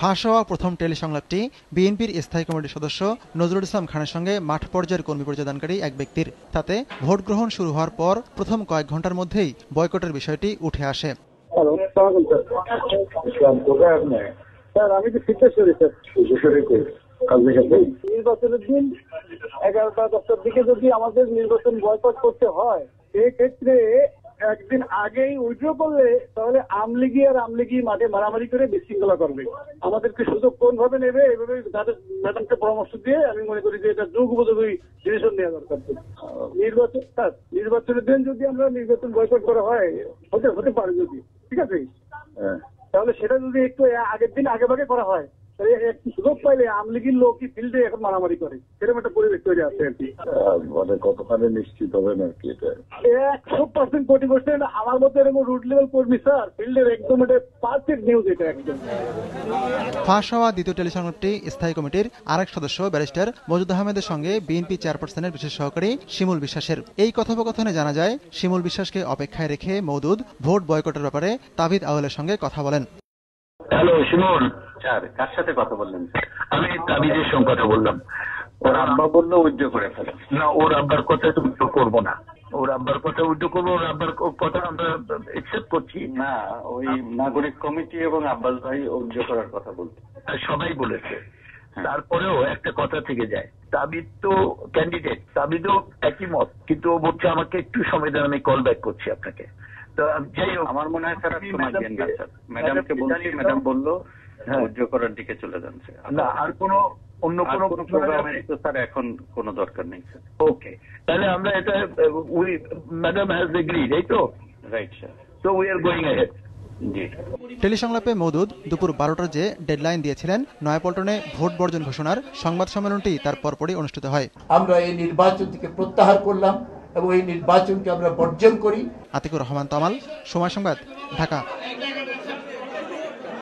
ফাঁস হওয়া প্রথম টেলিসংলাপটি বিএনপির স্থায়ী কমিটির সদস্য নজরুল ইসলাম খানের সঙ্গে মাঠ পর্যায়ের কর্মী পরিচয়দানকারী এক ব্যক্তির। তাতে ভোট গ্রহণ শুরু হওয়ার পর প্রথম কয়েক ঘন্টার মধ্যেই বয়কটের বিষয়টি উঠে আসে। আমি তো নির্বাচনের দিন 11টা-10টার দিকে যদি আমাদের নির্বাচন বয়কট করতে হয়, সেক্ষেত্রে একদিন আগেই উইথড্র করলে তাহলে আমলিগি মাঠে মারামারি করে বিশৃঙ্খলা করবে। আমাদেরকে সুযোগ কোন ভাবে নেবে, এভাবে তাদের ম্যাডামকে পরামর্শ দিয়ে আমি মনে করি যে এটা যোগ উপযোগী ডিসিশন নেওয়া দরকার। নির্বাচনের দিন যদি আমরা নির্বাচন বয়কট করা হয়, হতে পারে যদি, ঠিক আছে, তাহলে সেটা যদি একটু আগের দিন আগে ভাগে করা হয়, একটু সুযোগ পাইলে আমলিগির লোক ফিল্ডে এখন মারামারি করে, সেরকম একটা পরিবেশ তৈরি আছে আর কি। মানে কতখানি নিশ্চিত হবে নাকি এটা? 100% কোটি %। আমার মতো এরকম রুট লেভেল কর্মী স্যার, ফিল্ডের একদম এটা পারফেক্ট নিউজ এটা একদম। ফাঁস হওয়া দ্বিতীয় টেলিসংলাপটি স্থায়ী কমিটির আরেক সদস্য ব্যারিস্টার মওদুদ আহমেদের সঙ্গে বিএনপি চেয়ারপারসনের বিশেষ সহকারী শিমুল বিশ্বাসের। এই কথোপকথনে জানা যায়, শিমুল বিশ্বাসকে অপেক্ষায় রেখে মওদুদ ভোট বয়কটের ব্যাপারে তাবিদ আউয়ালের সঙ্গে কথা বলেন। হ্যালো শিমুল, স্যার কার সাথে কথা বললেন? আমি তাবিজের সঙ্গে কথা বললাম। ওর আব্বা বললো উইথড্র করে ফেলে। না, ওর আব্বার কথা তো উইথড্র করবো না। ওর আব্বার কথা উইথড্র করবো, ওর আব্বার কথা আমরা একসেপ্ট করছি না। ওই নাগরিক কমিটি এবং আব্বাস ভাই উইথড্র করার কথা বলতে সবাই বলেছে। তারপরেও একটা কথা থেকে যায়, তাবিদ তো ক্যান্ডিডেট, তাবিদও একই মত, কিন্তু ও বলছে আমাকে একটু সময় দেন, আমি কল ব্যাক করছি আপনাকে। তো যাই হোক, আমার মনে হয় স্যার ম্যাডামকে বলছি, ম্যাডাম বললো উইথড্র করার দিকে চলে যাচ্ছে। না, আর কোনো অন্য কোনো প্রোগ্রামের তো স্যার এখন কোনো দরকার নেই স্যার। ওকে, তাহলে আমরা এটা ম্যাডাম হ্যাজ এগ্রিড, এই তো? Right sir. So we are going ahead. টেলিসংলাপে মওদুদ দুপুর 12টার যে ডেডলাইন দিয়েছিলেন নয়াপল্টনে ভোট বর্জন ঘোষণার, সংবাদ সম্মেলনটি তার পরপরই অনুষ্ঠিত হয়। আমরা এই নির্বাচন থেকে প্রত্যাহার করলাম এবং এই নির্বাচনকে আমরা বর্জন করি। আতিকুর রহমান তামাল, সময় সংবাদ, ঢাকা।